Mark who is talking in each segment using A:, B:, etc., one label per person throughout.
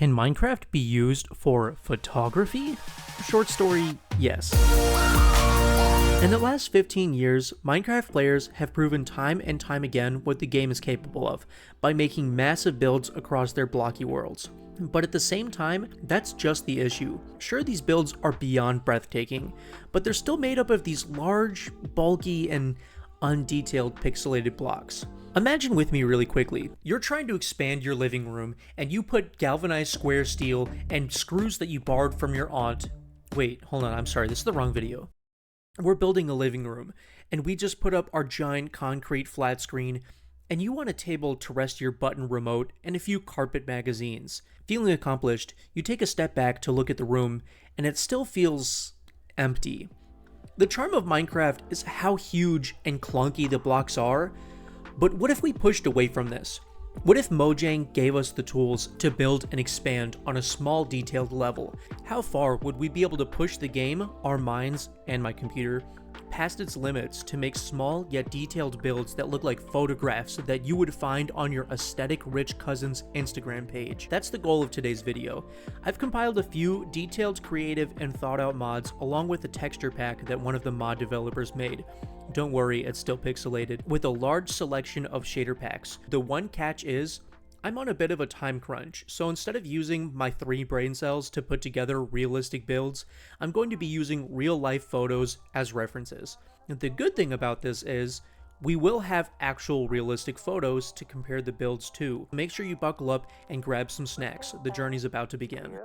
A: Can Minecraft be used for photography? Short story, yes. In the last 15 years, Minecraft players have proven time and time again what the game is capable of by making massive builds across their blocky worlds. But at the same time, that's just the issue. Sure, these builds are beyond breathtaking, but they're still made up of these large, bulky, and undetailed pixelated blocks. Imagine with me really quickly, you're trying to expand your living room and you put galvanized square steel and screws that you borrowed from your aunt. Wait, hold on, I'm sorry, this is the wrong video. We're building a living room and we just put up our giant concrete flat screen and you want a table to rest your button remote and a few carpet magazines. Feeling accomplished, you take a step back to look at the room and it still feels empty. The charm of Minecraft is how huge and clunky the blocks are. But what if we pushed away from this? What if Mojang gave us the tools to build and expand on a small detailed level? How far would we be able to push the game, our minds, and my computer past its limits to make small yet detailed builds that look like photographs that you would find on your aesthetic rich cousin's Instagram page? That's the goal of today's video. I've compiled a few detailed, creative, and thought out mods along with a texture pack that one of the mod developers made. Don't worry, it's still pixelated, with a large selection of shader packs. The one catch is, I'm on a bit of a time crunch, so instead of using my 3 brain cells to put together realistic builds, I'm going to be using real-life photos as references. And the good thing about this is, we will have actual realistic photos to compare the builds to. Make sure you buckle up and grab some snacks. The journey's about to begin.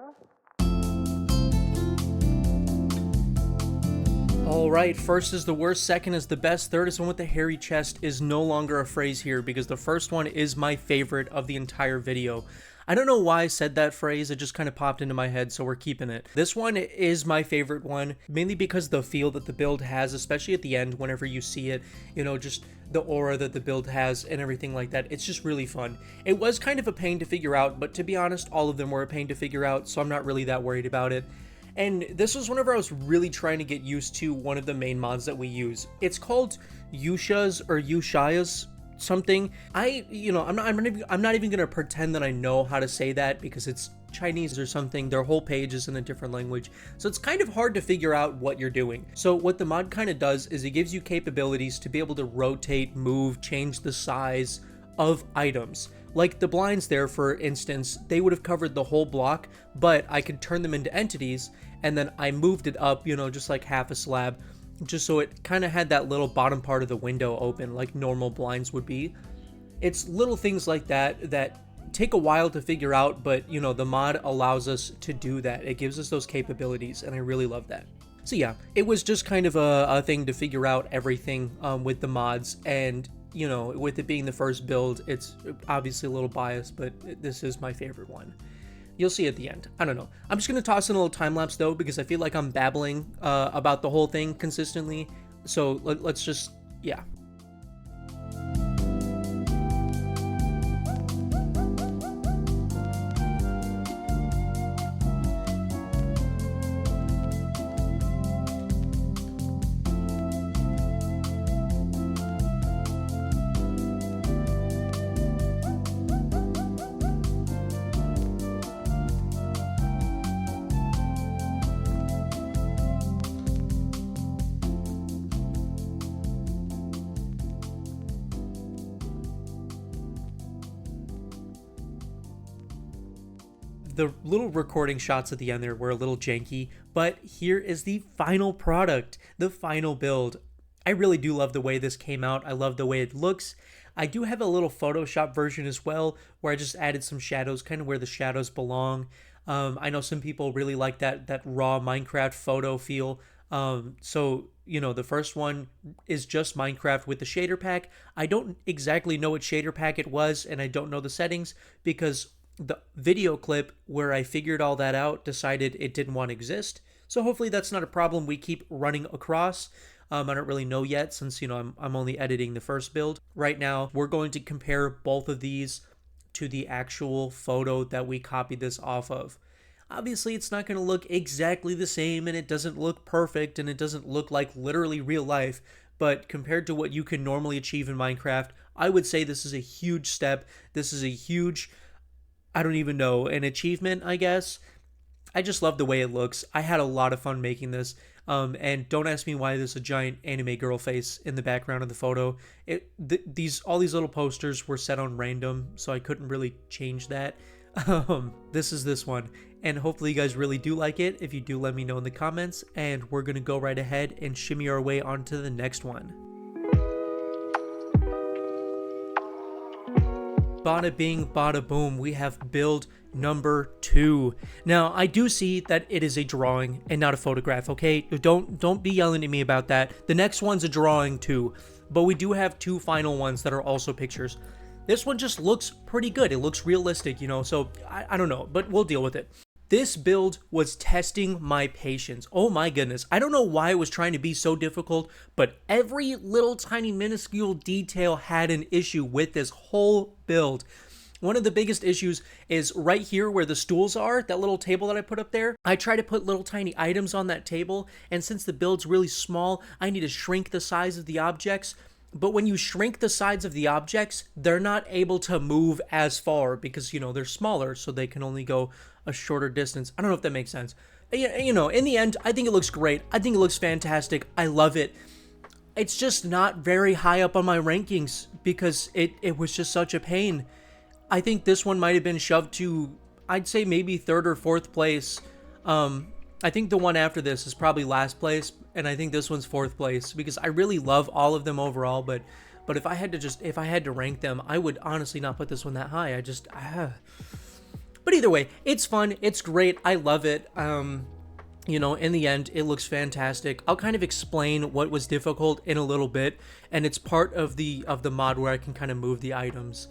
A: Alright, first is the worst, second is the best, third is one with the hairy chest is no longer a phrase here because the first one is my favorite of the entire video. I don't know why I said that phrase, it just kind of popped into my head, so we're keeping it. This one is my favorite one, mainly because the feel that the build has, especially at the end whenever you see it, you know, just the aura that the build has and everything like that. It's just really fun. It was kind of a pain to figure out, but to be honest, all of them were a pain to figure out, so I'm not really that worried about it. And this was whenever I was really trying to get used to one of the main mods that we use. It's called Yuushyas or Yuushyas something. I'm not even gonna pretend that I know how to say that because it's Chinese or something. Their whole page is in a different language, so it's kind of hard to figure out what you're doing. So what the mod kind of does is it gives you capabilities to be able to rotate, move, change the size of items. Like the blinds there, for instance, they would have covered the whole block, but I could turn them into entities, and then I moved it up, you know, just like half a slab, just so it kind of had that little bottom part of the window open like normal blinds would be. It's little things like that that take a while to figure out, but you know, the mod allows us to do that. It gives us those capabilities, and I really love that. So yeah, it was just kind of a thing to figure out everything with the mods, and you know, with it being the first build, it's obviously a little biased, but this is my favorite one. You'll see at the end. I don't know. I'm just going to toss in a little time-lapse, though, because I feel like I'm babbling about the whole thing consistently. So let's just, yeah. The little recording shots at the end there were a little janky, but here is the final product, the final build. I really do love the way this came out. I love the way it looks. I do have a little Photoshop version as well, where I just added some shadows, kind of where the shadows belong. I know some people really like that raw Minecraft photo feel. So, you know, the first one is just Minecraft with the shader pack. I don't exactly know what shader pack it was, and I don't know the settings because the video clip where I figured all that out decided it didn't want to exist. So hopefully that's not a problem we keep running across. I don't really know yet since, you know, I'm only editing the first build. Right now, we're going to compare both of these to the actual photo that we copied this off of. Obviously, it's not going to look exactly the same, and it doesn't look perfect, and it doesn't look like literally real life, but compared to what you can normally achieve in Minecraft, I would say this is a huge step. This is a huge, I don't even know, an achievement, I guess. I just love the way it looks. I had a lot of fun making this. And don't ask me why there's a giant anime girl face in the background of the photo. All these little posters were set on random, so I couldn't really change that. This is this one, and hopefully you guys really do like it. If you do, let me know in the comments, and we're gonna go right ahead and shimmy our way on to the next one. Bada bing, bada boom, we have build number 2. Now, I do see that it is a drawing and not a photograph, okay? Don't be yelling at me about that. The next one's a drawing too, but we do have 2 final ones that are also pictures. This one just looks pretty good. It looks realistic, you know, so I don't know, but we'll deal with it. This build was testing my patience. Oh my goodness. I don't know why it was trying to be so difficult, but every little tiny minuscule detail had an issue with this whole build. One of the biggest issues is right here where the stools are, that little table that I put up there. I try to put little tiny items on that table, and since the build's really small, I need to shrink the size of the objects. But when you shrink the sides of the objects, they're not able to move as far because, you know, they're smaller, so they can only go a shorter distance. I don't know if that makes sense. You know, in the end, I think it looks great. I think it looks fantastic. I love it. It's just not very high up on my rankings because it was just such a pain. I think this one might have been shoved to, I'd say maybe 3rd or 4th place. I think the one after this is probably last place, and I think this one's 4th place because I really love all of them overall, but if I had to rank them, I would honestly not put this one that high. But either way, it's fun, it's great, I love it. You know, in the end, it looks fantastic. I'll kind of explain what was difficult in a little bit, and it's part of the mod where I can kind of move the items.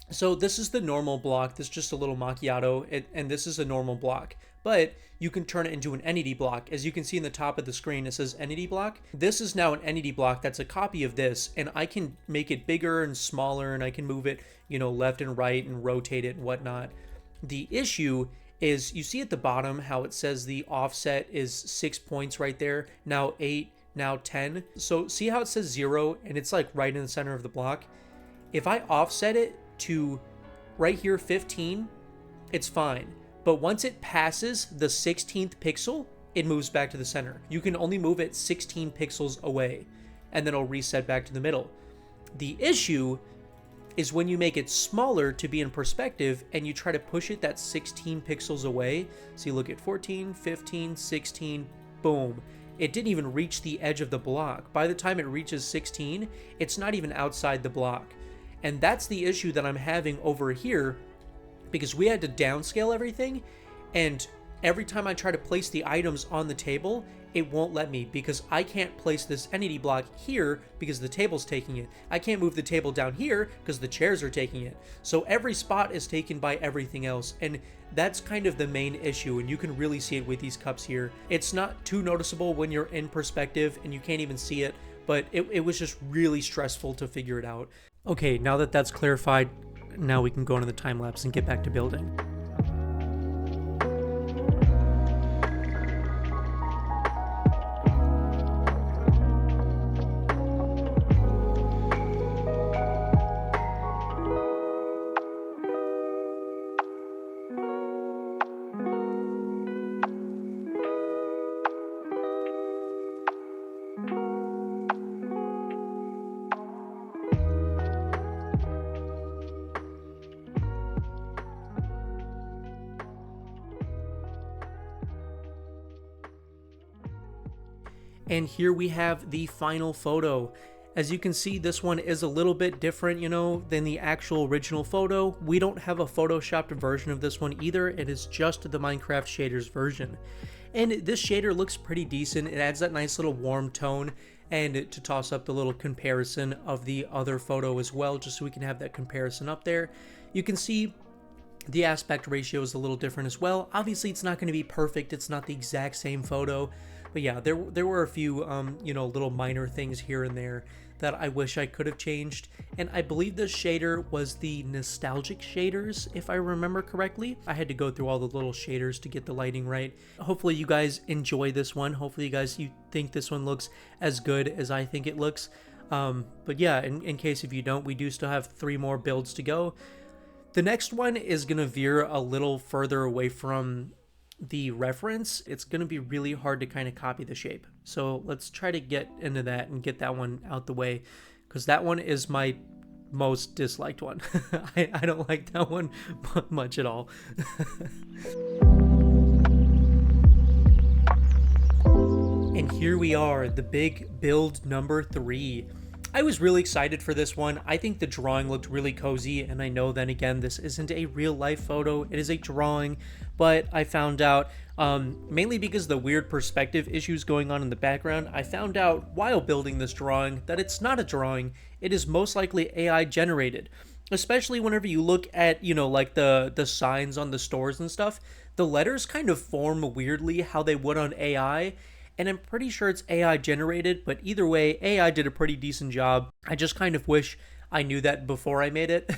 A: So this is the normal block. This is just a little macchiato, and this is a normal block. But you can turn it into an entity block. As you can see in the top of the screen, it says entity block. This is now an entity block that's a copy of this, and I can make it bigger and smaller, and I can move it, you know, left and right and rotate it and whatnot. The issue is, you see at the bottom how it says the offset is 6 points right there, now 8, now 10. So see how it says 0 and it's like right in the center of the block? If I offset it to right here 15, it's fine. But once it passes the 16th pixel, it moves back to the center. You can only move it 16 pixels away, and then it'll reset back to the middle. The issue is when you make it smaller to be in perspective and you try to push it that 16 pixels away. So you look at 14, 15, 16, boom. It didn't even reach the edge of the block. By the time it reaches 16, it's not even outside the block. And that's the issue that I'm having over here, because we had to downscale everything, and every time I try to place the items on the table, it won't let me because I can't place this entity block here because the table's taking it. I can't move the table down here because the chairs are taking it. So every spot is taken by everything else, and that's kind of the main issue, and you can really see it with these cups here. It's not too noticeable when you're in perspective and you can't even see it, but it was just really stressful to figure it out. Okay, now that that's clarified, now we can go into the time lapse and get back to building. And here we have the final photo. As you can see, this one is a little bit different, you know, than the actual original photo. We don't have a photoshopped version of this one either. It is just the Minecraft shaders version. And this shader looks pretty decent. It adds that nice little warm tone, and to toss up the little comparison of the other photo as well, just so we can have that comparison up there. You can see the aspect ratio is a little different as well. Obviously, it's not going to be perfect. It's not the exact same photo. But yeah, there were a few, you know, little minor things here and there that I wish I could have changed. And I believe this shader was the nostalgic shaders, if I remember correctly. I had to go through all the little shaders to get the lighting right. Hopefully you guys enjoy this one. Hopefully you think this one looks as good as I think it looks. But yeah, in case if you don't, we do still have 3 more builds to go. The next one is going to veer a little further away from the reference. It's going to be really hard to kind of copy the shape. So let's try to get into that and get that one out the way, because that one is my most disliked one. I don't like that one much at all. And here we are, the big build number 3. I was really excited for this one. I think the drawing looked really cozy, and I know then again this isn't a real life photo, it is a drawing, but I found out, mainly because of the weird perspective issues going on in the background, I found out while building this drawing that it's not a drawing, it is most likely AI generated. Especially whenever you look at, you know, like the signs on the stores and stuff, the letters kind of form weirdly how they would on AI, and I'm pretty sure it's AI generated, but either way, AI did a pretty decent job. I just kind of wish I knew that before I made it.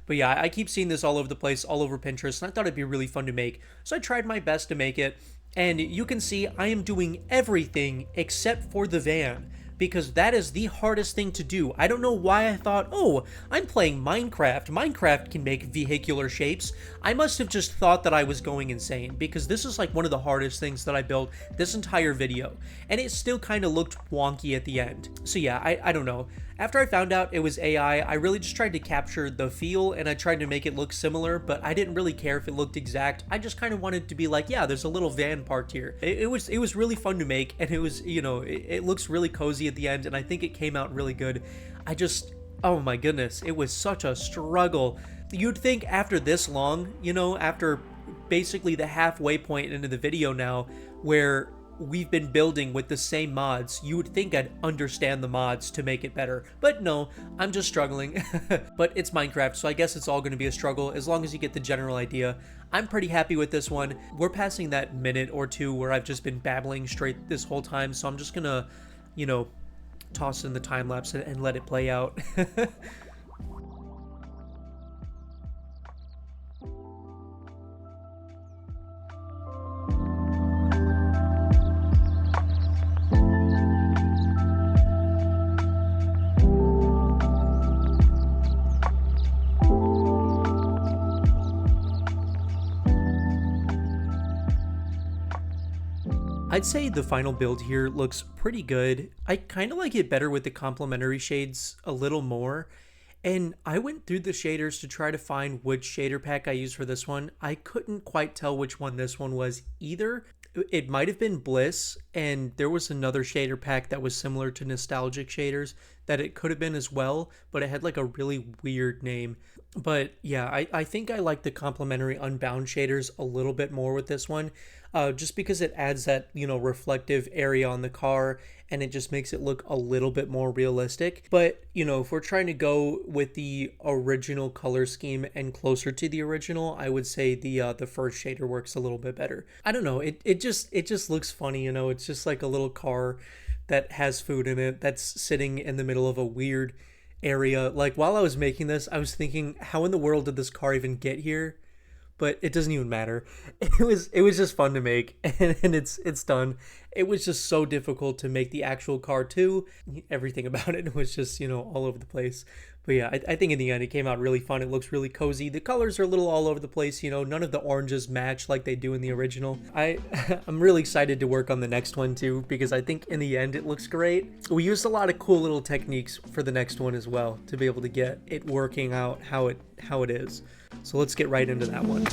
A: But yeah, I keep seeing this all over the place, all over Pinterest, and I thought it'd be really fun to make. So I tried my best to make it, and you can see I am doing everything except for the van, because that is the hardest thing to do. I don't know why I thought, oh, I'm playing Minecraft. Minecraft can make vehicular shapes. I must have just thought that I was going insane, because this is like one of the hardest things that I built this entire video, and it still kind of looked wonky at the end. So yeah, I don't know. After I found out it was AI, I really just tried to capture the feel, and I tried to make it look similar, but I didn't really care if it looked exact. I just kind of wanted to be like, yeah, there's a little van parked here. It was really fun to make, and it was, you know, it looks really cozy at the end, and I think it came out really good. Oh my goodness, it was such a struggle. You'd think after this long, you know, after basically the halfway point into the video now, where we've been building with the same mods, you would think I'd understand the mods to make it better, but no, I'm just struggling. But it's Minecraft, so I guess it's all going to be a struggle as long as you get the general idea. I'm pretty happy with this one. We're passing that minute or two where I've just been babbling straight this whole time, so I'm just gonna, you know, toss in the time lapse and let it play out. I'd say the final build here looks pretty good. I kind of like it better with the complementary shades a little more. And I went through the shaders to try to find which shader pack I used for this one. I couldn't quite tell which one this one was either. It might have been Bliss, and there was another shader pack that was similar to Nostalgic Shaders that it could have been as well, but it had like a really weird name. But yeah, I think I like the complementary Unbound shaders a little bit more with this one, just because it adds that, you know, reflective area on the car, and it just makes it look a little bit more realistic. But, you know, if we're trying to go with the original color scheme and closer to the original, I would say the first shader works a little bit better. I don't know, it just looks funny, you know. It's just like a little car that has food in it that's sitting in the middle of a weird area. Like, while I was making this, I was thinking, how in the world did this car even get here? But it doesn't even matter. It was just fun to make, and it's done. It was just so difficult to make the actual car too. Everything about it was just, you know, all over the place. But yeah, I think in the end it came out really fun. It looks really cozy. The colors are a little all over the place, you know. None of the oranges match like they do in the original. I'm really excited to work on the next one too, because I think in the end it looks great. We used a lot of cool little techniques for the next one as well to be able to get it working out how it is. So let's get right into that one.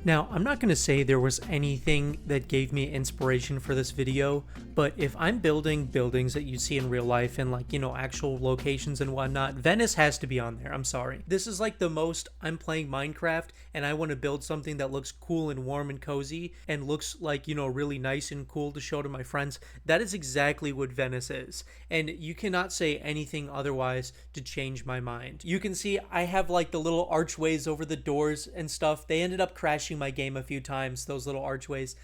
A: Now, I'm not going to say there was anything that gave me inspiration for this video, but if I'm building buildings that you see in real life and, like, you know, actual locations and whatnot, Venice has to be on there. I'm sorry. This is like the most I'm playing Minecraft and I want to build something that looks cool and warm and cozy and looks like, you know, really nice and cool to show to my friends. That is exactly what Venice is. And you cannot say anything otherwise to change my mind. You can see I have like the little archways over the doors and stuff. They ended up crashing my game a few times, those little archways,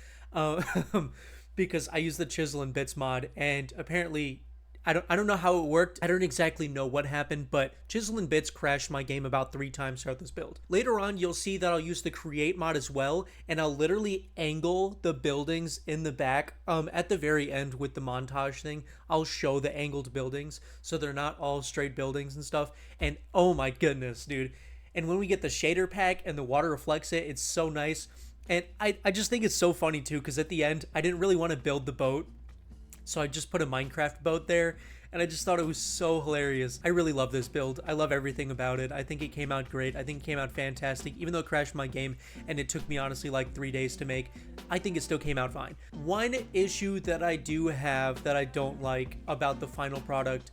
A: because I use the Chisels Bits mod, and apparently I don't know how it worked. I don't exactly know what happened, but Chisels Bits crashed my game about 3 times throughout this build. Later on, you'll see that I'll use the create mod as well, and I'll literally angle the buildings in the back. At the very end with the montage thing, I'll show the angled buildings so they're not all straight buildings and stuff. And oh my goodness, dude. And when we get the shader pack and the water reflects it, it's so nice. And I just think it's so funny too, because at the end, I didn't really want to build the boat, so I just put a Minecraft boat there, and I just thought it was so hilarious. I really love this build. I love everything about it. I think it came out great. I think it came out fantastic. Even though it crashed my game, and it took me honestly like 3 days to make, I think it still came out fine. One issue that I do have that I don't like about the final product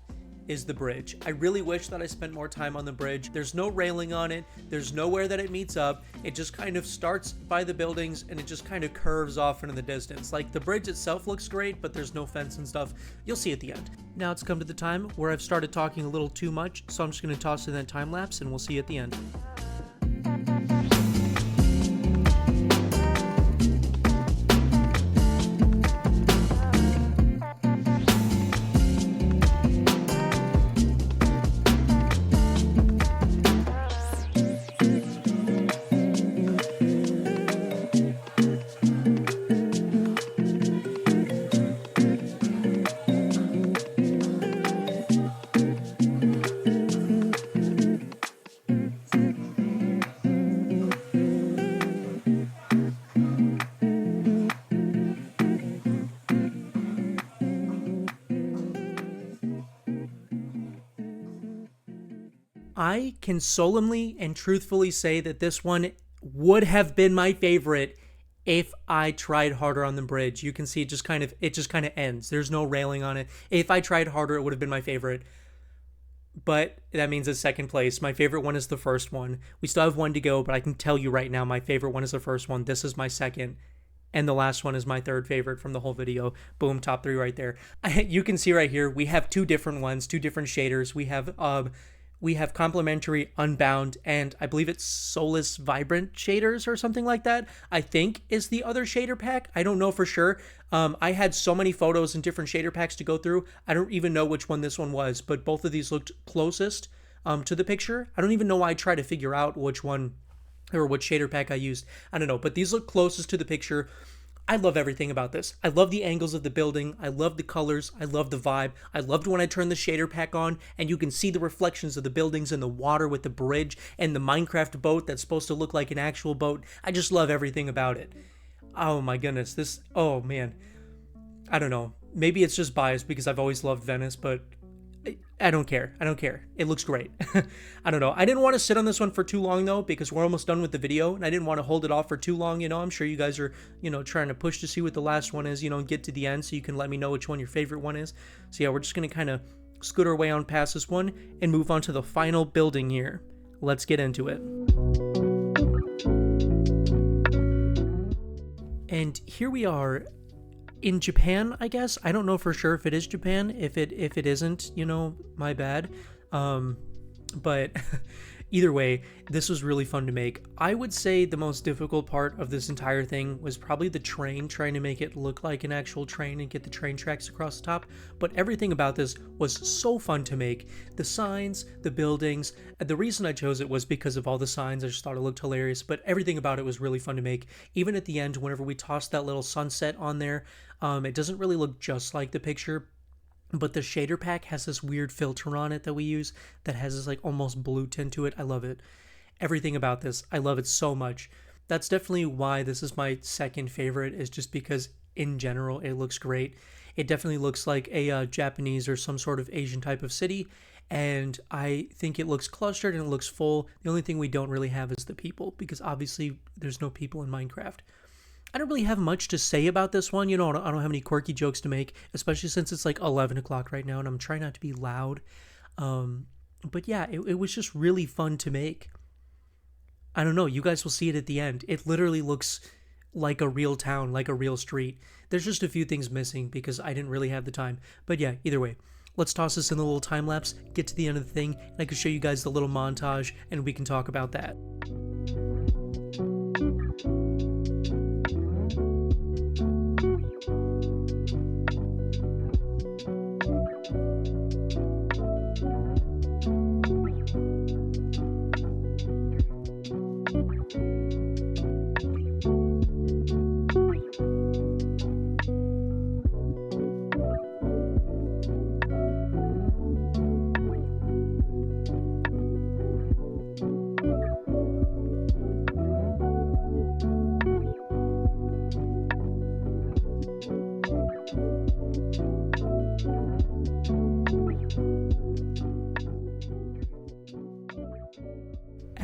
A: is the bridge. I really wish that I spent more time on the bridge. There's no railing on it. There's nowhere that it meets up. It just kind of starts by the buildings and it just kind of curves off into the distance. Like, the bridge itself looks great, but there's no fence and stuff. You'll see at the end. Now it's come to the time where I've started talking a little too much, so I'm just going to toss in that time lapse and we'll see you at the end. I can solemnly and truthfully say that this one would have been my favorite if I tried harder on the bridge. You can see it just kind of ends. There's no railing on it. If I tried harder, it would have been my favorite. But that means it's second place. My favorite one is the first one. We still have one to go, but I can tell you right now, my favorite one is the first one. This is my second. And the last one is my third favorite from the whole video. Boom, top 3 right there. You can see right here, we have 2 different ones, 2 different shaders. We have complementary Unbound, and I believe it's Solas Vibrant shaders or something like that, I think is the other shader pack. I don't know for sure. I had so many photos and different shader packs to go through. I don't even know which one this one was, but both of these looked closest to the picture. I don't even know why I tried to figure out which one or which shader pack I used. I don't know, but these look closest to the picture. I love everything about this. I love the angles of the building. I love the colors. I love the vibe. I loved when I turned the shader pack on and you can see the reflections of the buildings and the water with the bridge and the Minecraft boat that's supposed to look like an actual boat. I just love everything about it. Oh my goodness. Oh man. I don't know. Maybe it's just biased because I've always loved Venice, but I don't care. I don't care. It looks great. I don't know. I didn't want to sit on this one for too long, though, because we're almost done with the video, and I didn't want to hold it off for too long. You know, I'm sure you guys are, trying to push to see what the last one is, and get to the end so you can let me know which one your favorite one is. So, yeah, we're just going to kind of scoot our way on past this one and move on to the final building here. Let's get into it. And here we are. In Japan, I guess. I don't know for sure if it is Japan. If it isn't, my bad. But either way, this was really fun to make. I would say the most difficult part of this entire thing was probably the train, trying to make it look like an actual train and get the train tracks across the top. But everything about this was so fun to make. The signs, the buildings. The reason I chose it was because of all the signs. I just thought it looked hilarious. But everything about it was really fun to make. Even at the end, whenever we tossed that little sunset on there, it doesn't really look just like the picture. But the shader pack has this weird filter on it that we use that has this like almost blue tint to it. I love it. Everything about this, I love it so much. That's definitely why this is my second favorite, is just because in general it looks great. It definitely looks like a Japanese or some sort of Asian type of city, and I think it looks clustered and it looks full. The only thing we don't really have is the people, because obviously there's no people in Minecraft. I don't really have much to say about this one. I don't have any quirky jokes to make, especially since it's like 11 o'clock right now and I'm trying not to be loud. But yeah, it was just really fun to make. I don't know. You guys will see it at the end. It literally looks like a real town, like a real street. There's just a few things missing because I didn't really have the time. But yeah, either way, let's toss this in the little time lapse, get to the end of the thing, and I can show you guys the little montage and we can talk about that.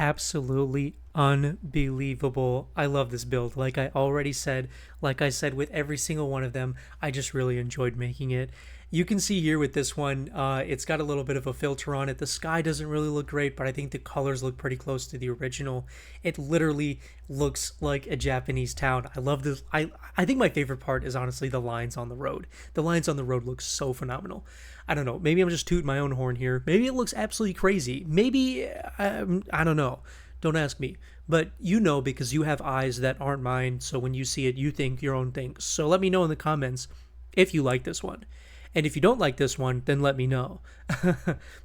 A: absolutely unbelievable. I love this build. Like I already said, like I said with every single one of them, I just really enjoyed making it. You can see here with this one, it's got a little bit of a filter on it. The sky doesn't really look great, but I think the colors look pretty close to the original. It literally looks like a Japanese town. I love this. I think my favorite part is honestly the lines on the road. The lines on the road look so phenomenal. I don't know. Maybe I'm just tooting my own horn here. Maybe it looks absolutely crazy. Maybe, I don't know. Don't ask me. But you know because you have eyes that aren't mine, so when you see it, you think your own things. So let me know in the comments if you like this one. And if you don't like this one, then let me know.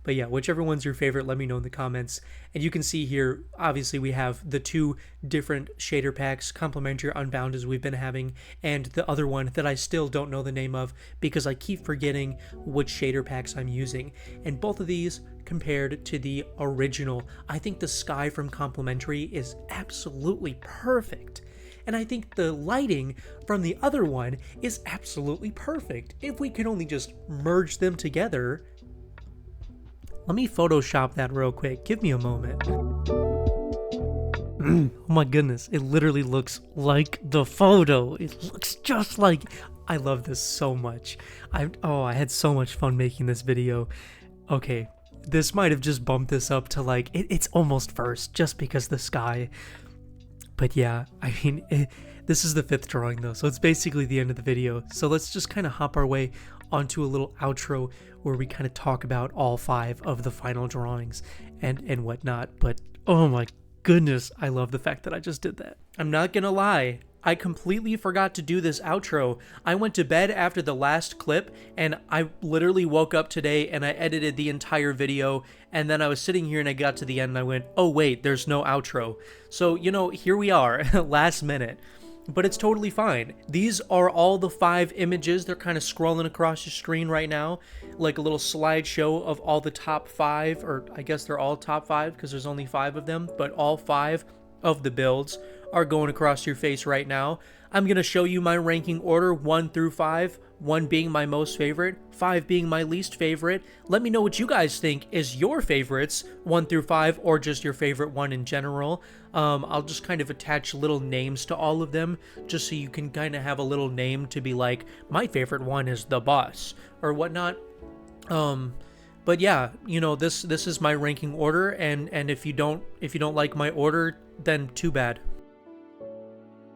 A: But yeah, whichever one's your favorite, let me know in the comments. And you can see here, obviously we have the two different shader packs, Complementary Unbound as we've been having, and the other one that I still don't know the name of because I keep forgetting which shader packs I'm using. And both of these compared to the original, I think the sky from Complementary is absolutely perfect. And I think the lighting from the other one is absolutely perfect. If we could only just merge them together. Let me Photoshop that real quick. Give me a moment. Oh my goodness, it literally looks like the photo. It looks just like... I love this so much. I had so much fun making this video. Okay, this might have just bumped this up to like... It's almost first, just because the sky... But yeah, I mean, this is the 5th drawing though, so it's basically the end of the video. So let's just kind of hop our way onto a little outro where we kind of talk about all 5 of the final drawings and whatnot. But oh my goodness, I love the fact that I just did that. I'm not gonna lie, I completely forgot to do this outro. I went to bed after the last clip and I literally woke up today and I edited the entire video, and then I was sitting here and I got to the end and I went, oh wait, there's no outro. So, you know, here we are, last minute. But it's totally fine. These are all the 5 images. They're kind of scrolling across your screen right now, like a little slideshow of all the top 5, or I guess they're all top 5 because there's only 5 of them, but all 5 of the builds are going across your face right now. I'm going to show you my ranking order 1 through 5, 1 being my most favorite, 5 being my least favorite. Let me know what you guys think is your favorites, 1 through 5, or just your favorite one in general. I'll just kind of attach little names to all of them, just so you can kind of have a little name to be like, my favorite one is the boss, or whatnot. But yeah, you know, this is my ranking order, and if you don't like my order, then too bad.